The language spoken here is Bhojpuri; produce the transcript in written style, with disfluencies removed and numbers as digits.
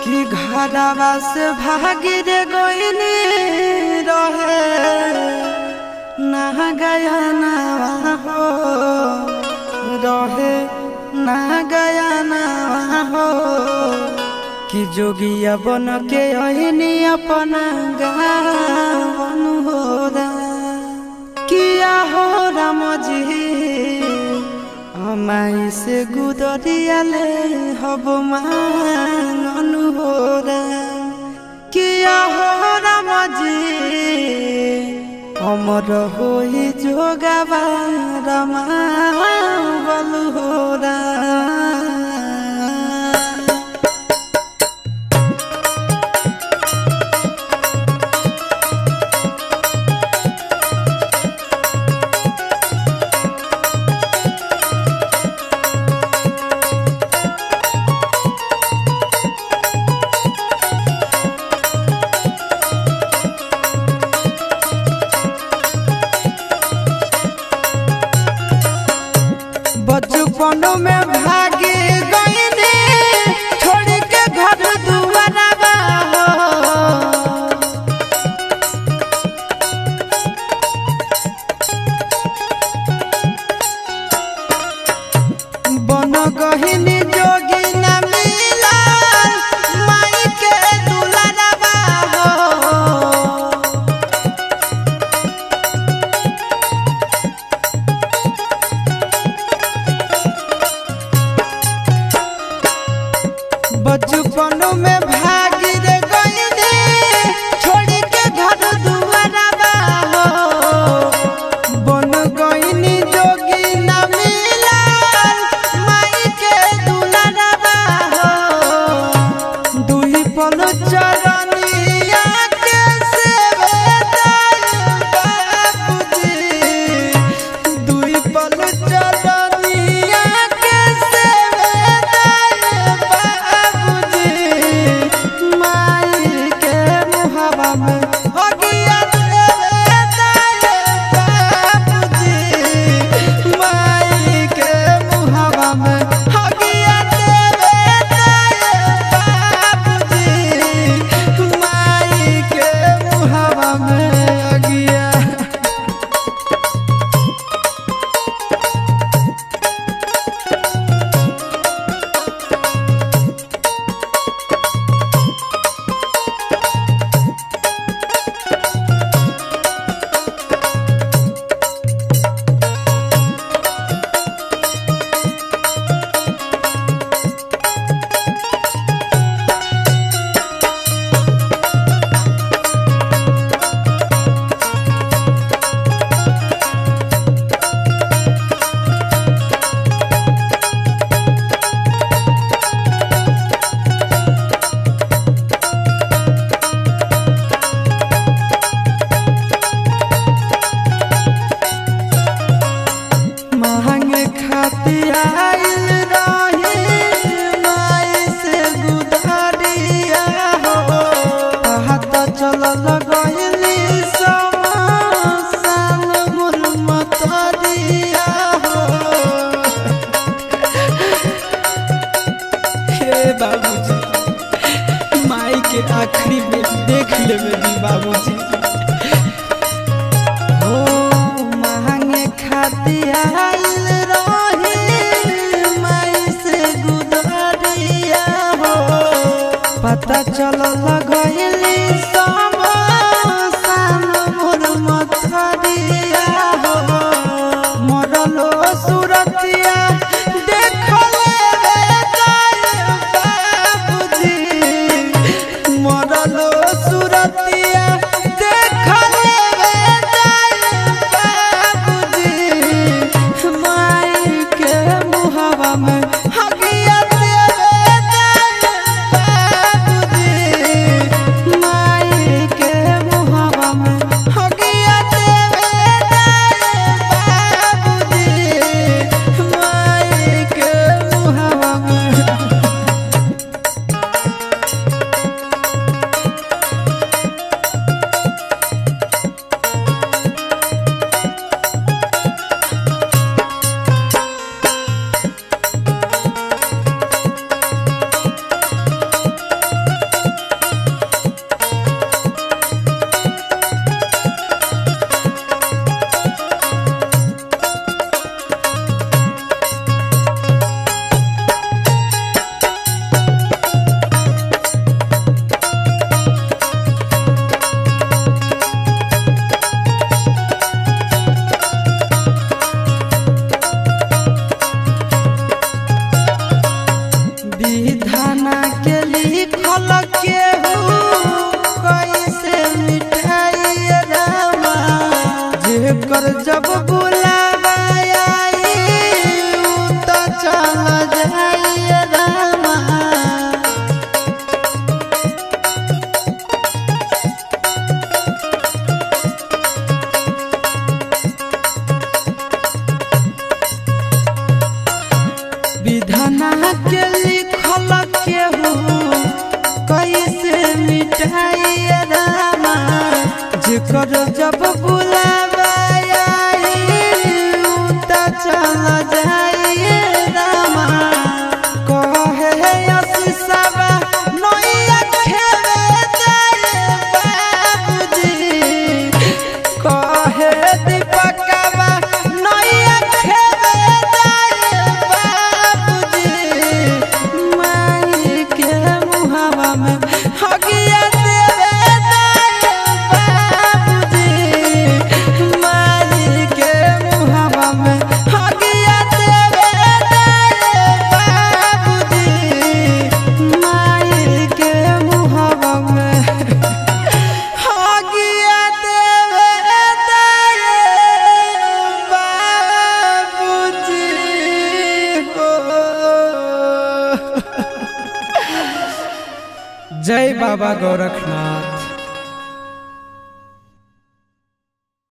कि घरवा से भागी रे गोइनी रहे ना गया ना हो रहे ना गया ना हो कि जोगिया बन के अहिनी अपना गावन हो किया हो राम जी हमाई से गुदरिया ले हब मांगन हो किया हो राम जी अमर हो जोगावा रमा बल हो बचपन में भागे गईने छोड़ के घर दुआरवा बन गहिनी जोगी न मिला माई के दुलारवा बचपन में भागी रे गईने छोड़ के घर दुआरवा बन गईनी जोगी न मिला माई के दुलारवा दुई पल चरनिया के सेवेदार बाबूजी दुई पल चरनिया के सेवेदार बाबूजी माई के मुहावा में अगिया देवेदार बाबूजी माई के मुहावा में अगिया देवेदार बाबूजी माई के मुहावा में अगिया मांगे खातिर आइल रही माई से गुदरिया हो हाथ चलल गइली समसान मोर मतरिया हो हे बाबूजी माई के आखिरी में देख लेबे दी बाबूजी हो मांगे खातिर आइल रही माई से गुदरिया हो पता चलल गइली समसान मोर मतरिया हो मरलो सुरतिया देखले बाबूजी मरलो सुरतिया देखले बाबूजी माई के मुहावा में हगिया देवेदार बाबूजी माई बुझाइए रामा जिकर जब बुलावा त चल जाइए रामा कहे आशीषवा नैया खेवे जाए बाबूजी कहे दीपकवा नैया खेवे जाए बाबूजी माई के मुहावा में हगिया देवे जाए बाबूजी माई के मुहावा में हगिया देवे जाए बाबूजी माई के मुहावा में हगिया देवे जाए बाबूजी हो। जय बाबा गोरखनाथ।